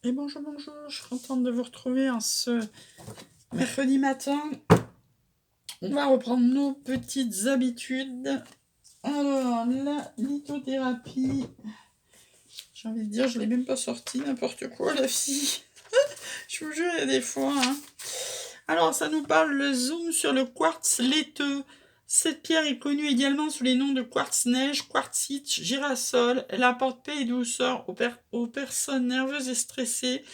Et bonjour, bonjour, je suis contente de vous retrouver en ce mercredi matin. On va reprendre nos petites habitudes. Alors, la lithothérapie, j'ai envie de dire, je ne l'ai même pas sortie, n'importe quoi, la fille. Je vous jure, il y a des fois. Hein. Alors, ça nous parle le zoom sur le quartz laiteux. Cette pierre est connue également sous les noms de quartz-neige, quartzite, girasol. Elle apporte paix et douceur aux personnes nerveuses et stressées.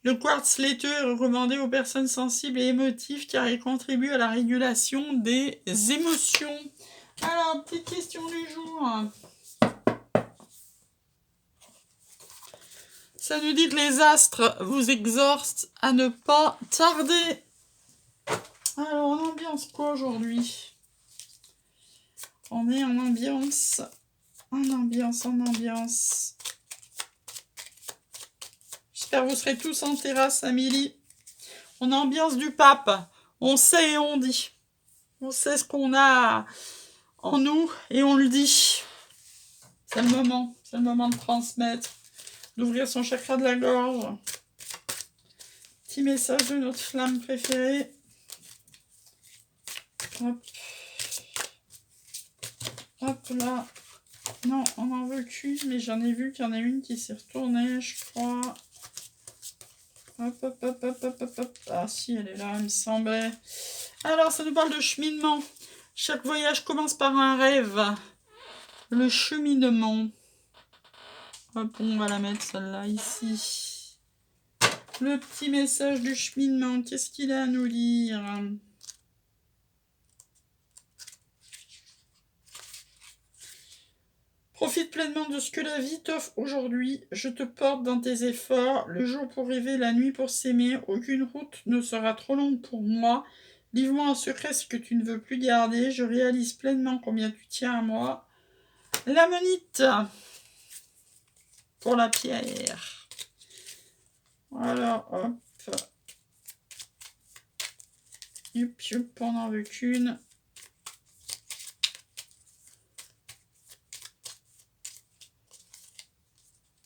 Le quartz laiteux est recommandé aux personnes sensibles et émotives car il contribue à la régulation des émotions. Alors, petite question du jour. Ça nous dit que les astres vous exhortent à ne pas tarder. Alors, on ambiance quoi aujourd'hui? On est en ambiance. J'espère que vous serez tous en terrasse, Amélie. On ambiance du pape. On sait et on dit. On sait ce qu'on a en nous et on le dit. C'est le moment de transmettre, d'ouvrir son chakra de la gorge. Petit message de notre flamme préférée. Hop. Hop là. Non, on n'en veut qu'une, mais j'en ai vu qu'il y en a une qui s'est retournée, je crois. Hop, hop, hop, hop, hop, hop, hop. Ah si, elle est là, il me semblait. Alors, ça nous parle de cheminement. Chaque voyage commence par un rêve. Le cheminement. Hop, on va la mettre celle-là ici. Le petit message du cheminement, qu'est-ce qu'il a à nous dire? Profite pleinement de ce que la vie t'offre aujourd'hui. Je te porte dans tes efforts. Le jour pour rêver, la nuit pour s'aimer. Aucune route ne sera trop longue pour moi. Livre-moi en secret ce que tu ne veux plus garder. Je réalise pleinement combien tu tiens à moi. L'ammonite pour la pierre. Voilà, hop. Yup, yup, on n'en veut qu'une.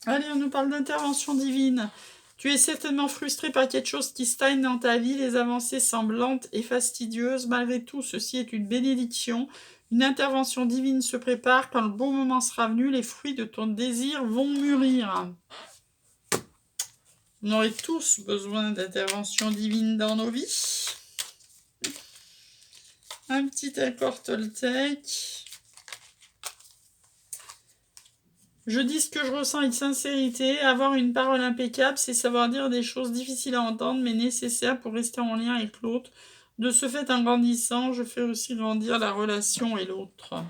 Allez, on nous parle d'intervention divine. Tu es certainement frustré par quelque chose qui stagne dans ta vie. Les avancées semblent lentes et fastidieuses. Malgré tout, ceci est une bénédiction. Une intervention divine se prépare. Quand le bon moment sera venu, les fruits de ton désir vont mûrir. On aurait tous besoin d'intervention divine dans nos vies. Un petit accord Toltec. Je dis ce que je ressens avec sincérité. Avoir une parole impeccable, c'est savoir dire des choses difficiles à entendre, mais nécessaires pour rester en lien avec l'autre. De ce fait, en grandissant, je fais aussi grandir la relation et l'autre.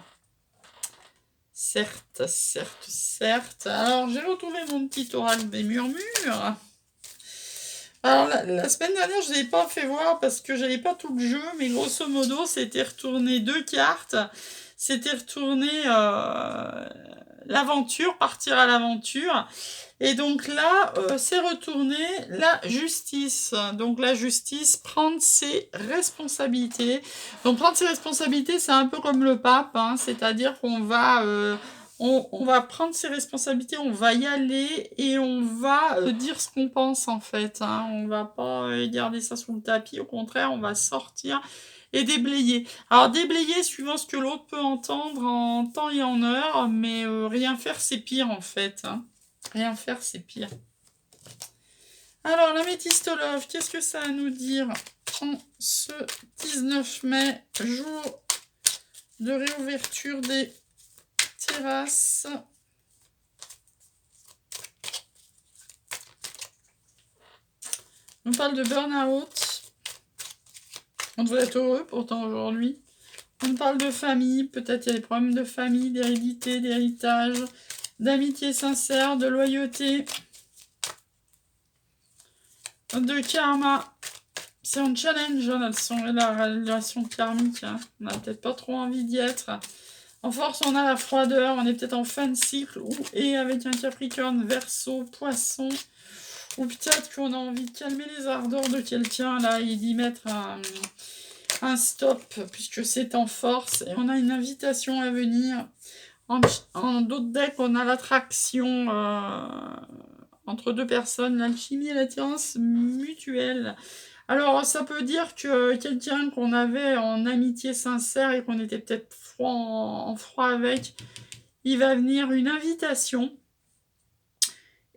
Certes, certes, certes. Alors, j'ai retrouvé mon petit oracle des murmures. Alors, la semaine dernière, je ne l'ai pas fait voir parce que je n'avais pas tout le jeu, mais grosso modo, c'était retourné 2 cartes. C'était retourné l'aventure, partir à l'aventure. Et donc là, c'est retourné la justice. Donc la justice, prendre ses responsabilités. Donc prendre ses responsabilités, c'est un peu comme le pape, hein, c'est-à-dire qu'on va... on va prendre ses responsabilités, on va y aller et on va dire ce qu'on pense en fait. Hein. On va pas garder ça sous le tapis, au contraire, on va sortir et déblayer. Alors déblayer suivant ce que l'autre peut entendre en temps et en heure, mais rien faire c'est pire en fait. Hein. Rien faire c'est pire. Alors la métistolove, qu'est-ce que ça a à nous dire en ce 19 mai, jour de réouverture des terrasses. On parle de burn-out. On devrait être heureux pourtant aujourd'hui. On parle de famille, peut-être il y a des problèmes de famille, d'hérédité, d'héritage, d'amitié sincère, de loyauté, de karma. C'est un challenge, la relation karmique. Hein. On n'a peut-être pas trop envie d'y être. En force, on a la froideur, on est peut-être en fin de cycle, et avec un Capricorne, Verseau, Poisson, ou peut-être qu'on a envie de calmer les ardeurs de quelqu'un, là, et d'y mettre un stop, puisque c'est en force, et on a une invitation à venir. En d'autres decks, on a l'attraction entre deux personnes, l'alchimie et l'attirance mutuelle. Alors, ça peut dire que quelqu'un qu'on avait en amitié sincère et qu'on était peut-être froid en froid avec, il va venir une invitation.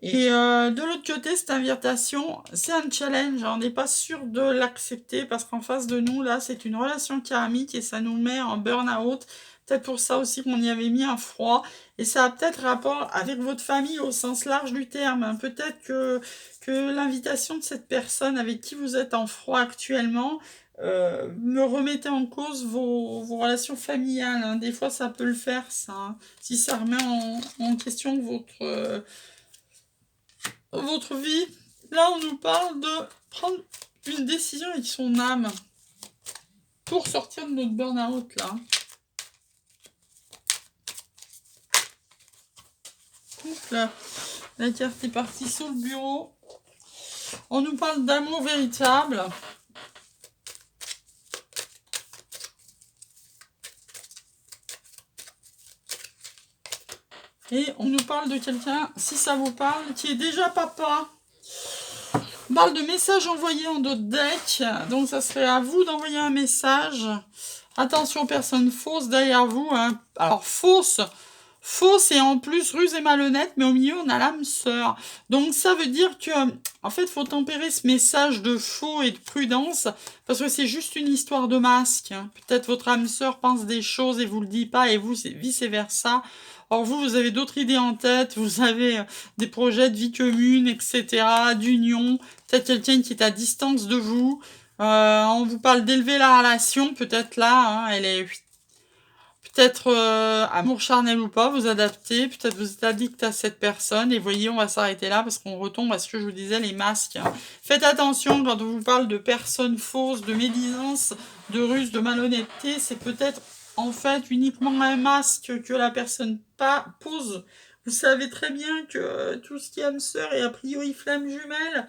Et de l'autre côté, cette invitation, c'est un challenge. On n'est pas sûr de l'accepter parce qu'en face de nous, là, c'est une relation karmique et ça nous met en burn-out. Peut-être pour ça aussi qu'on y avait mis un froid. Et ça a peut-être rapport avec votre famille au sens large du terme. Peut-être que l'invitation de cette personne avec qui vous êtes en froid actuellement me remettez en cause vos relations familiales, hein. Des fois, ça peut le faire, ça, hein. Si ça remet en question votre vie. Là, on nous parle de prendre une décision avec son âme pour sortir de notre burn-out, là. Donc là, la carte est partie sur le bureau. On nous parle d'amour véritable. Et on nous parle de quelqu'un, si ça vous parle, qui est déjà papa. On parle de messages envoyés en d'autres decks. Donc ça serait à vous d'envoyer un message. Attention, personne fausse derrière vous, hein. Alors fausse et en plus ruse et malhonnête, mais au milieu on a l'âme sœur. Donc ça veut dire que, en fait, faut tempérer ce message de faux et de prudence, parce que c'est juste une histoire de masque, hein. Peut-être votre âme sœur pense des choses et vous le dit pas, et vous, c'est vice versa. Or vous avez d'autres idées en tête, vous avez des projets de vie commune, etc., d'union, peut-être quelqu'un qui est à distance de vous. On vous parle d'élever la relation, peut-être là, hein, elle est peut-être amour charnel ou pas, vous adaptez, peut-être vous êtes addict à cette personne, et voyez, on va s'arrêter là parce qu'on retombe à ce que je vous disais, les masques. Faites attention quand on vous parle de personnes fausses, de médisance, de ruse, de malhonnêteté, c'est peut-être en fait uniquement un masque que la personne pose. Vous savez très bien que tout ce qui est âme sœur et a priori flamme jumelle,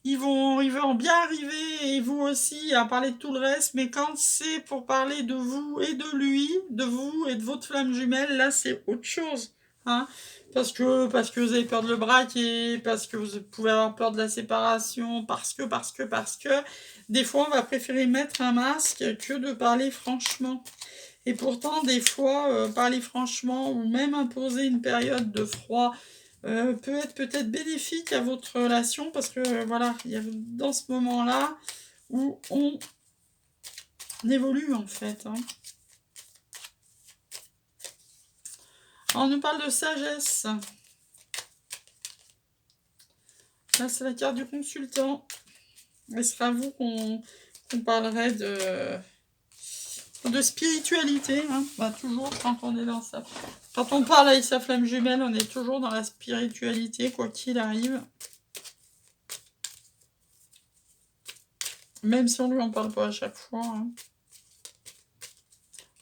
ils vont bien arriver, et vous aussi, à parler de tout le reste, mais quand c'est pour parler de vous et de lui, de vous et de votre flamme jumelle, là, c'est autre chose, hein. Parce que vous avez peur de le braquer, parce que vous pouvez avoir peur de la séparation, parce que, des fois, on va préférer mettre un masque que de parler franchement. Et pourtant, des fois, parler franchement, ou même imposer une période de froid, peut être peut-être bénéfique à votre relation, parce que voilà, il y a dans ce moment-là où on évolue en fait, hein. On nous parle de sagesse. Là, c'est la carte du consultant. Et ce sera à vous qu'on parlerait de spiritualité, hein. Bah, toujours quand on est dans ça. Quand on parle avec sa flamme jumelle, on est toujours dans la spiritualité, quoi qu'il arrive. Même si on lui en parle pas à chaque fois, hein.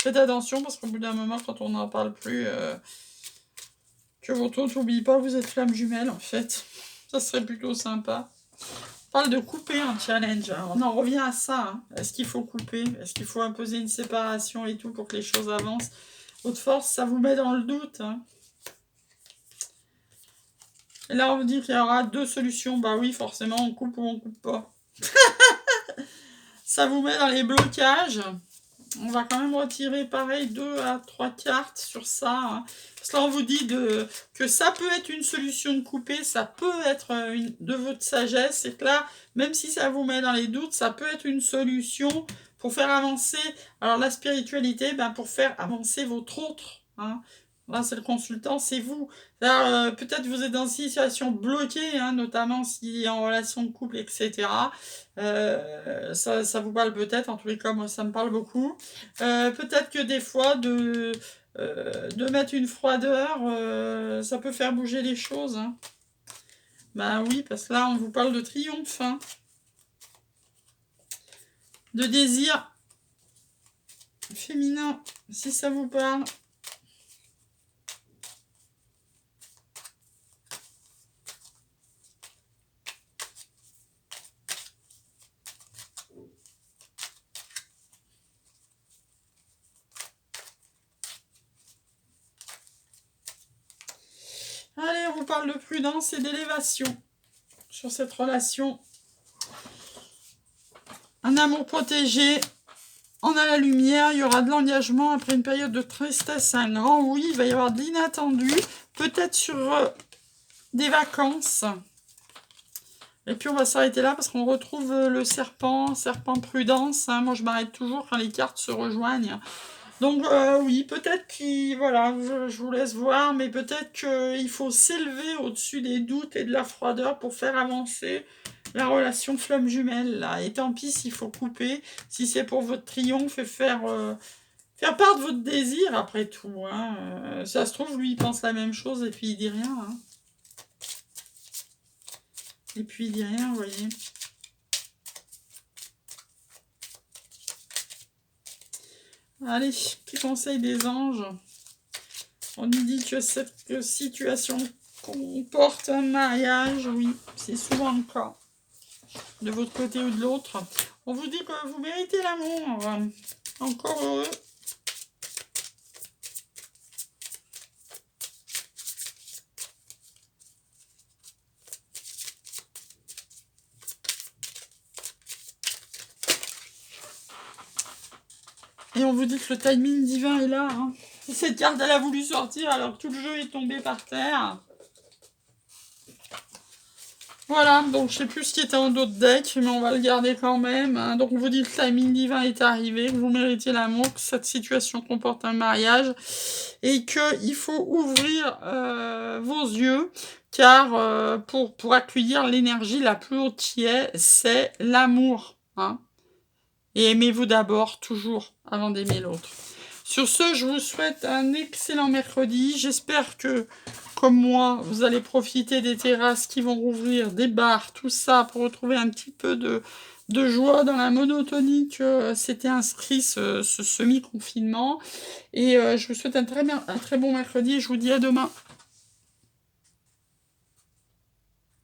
Faites attention parce qu'au bout d'un moment, quand on n'en parle plus, que votre autre n'oublie pas, vous êtes flamme jumelle en fait. Ça serait plutôt sympa. On parle de couper un challenge, hein. On en revient à ça, hein. Est-ce qu'il faut couper? Est-ce qu'il faut imposer une séparation et tout pour que les choses avancent? Votre force, ça vous met dans le doute, hein. Et là, on vous dit qu'il y aura deux solutions. Bah oui, forcément, on coupe ou on coupe pas. Ça vous met dans les blocages. On va quand même retirer pareil 2 à 3 cartes sur ça, hein. Parce que là on vous dit que ça peut être une solution de couper, ça peut être de votre sagesse, et que là, même si ça vous met dans les doutes, ça peut être une solution pour faire avancer, alors la spiritualité, ben, pour faire avancer votre autre, hein. Là c'est le consultant, c'est vous. Là, peut-être vous êtes dans une situation bloquée, hein, notamment si en relation de couple, etc. Ça vous parle peut-être, en tous les cas, moi ça me parle beaucoup. Peut-être que des fois, de mettre une froideur, ça peut faire bouger les choses, hein. Bah oui, parce que là, on vous parle de triomphe, hein. De désir féminin, si ça vous parle. Allez, on parle de prudence et d'élévation sur cette relation. Un amour protégé. On a la lumière, il y aura de l'engagement après une période de tristesse, un grand oui, il va y avoir de l'inattendu, peut-être sur des vacances. Et puis on va s'arrêter là parce qu'on retrouve le serpent prudence. Hein. Moi je m'arrête toujours quand les cartes se rejoignent. Donc oui, peut-être qu'il, voilà, je vous laisse voir, mais peut-être qu'il faut s'élever au-dessus des doutes et de la froideur pour faire avancer la relation flamme jumelle, là. Et tant pis s'il faut couper, si c'est pour votre triomphe et faire part de votre désir, après tout. Hein. Ça se trouve, lui, il pense la même chose et puis il dit rien. Hein. Et puis il dit rien, vous voyez. Allez, petit conseil des anges. On nous dit que cette situation comporte un mariage. Oui, c'est souvent le cas. De votre côté ou de l'autre. On vous dit que vous méritez l'amour. Encore heureux. Et on vous dit que le timing divin est là. Hein. Cette carte, elle a voulu sortir alors que tout le jeu est tombé par terre. Voilà, donc je sais plus ce qui était en d'autres decks, mais on va le garder quand même. Hein. Donc on vous dit que le timing divin est arrivé, que vous méritez l'amour, que cette situation comporte un mariage et qu'il faut ouvrir vos yeux, car pour accueillir l'énergie la plus haute qui est, c'est l'amour. Hein. Et aimez-vous d'abord, toujours, avant d'aimer l'autre. Sur ce, je vous souhaite un excellent mercredi. J'espère que, comme moi, vous allez profiter des terrasses qui vont rouvrir, des bars, tout ça, pour retrouver un petit peu de joie dans la monotonie que s'était inscrit ce semi-confinement. Et je vous souhaite un très bon mercredi et je vous dis à demain.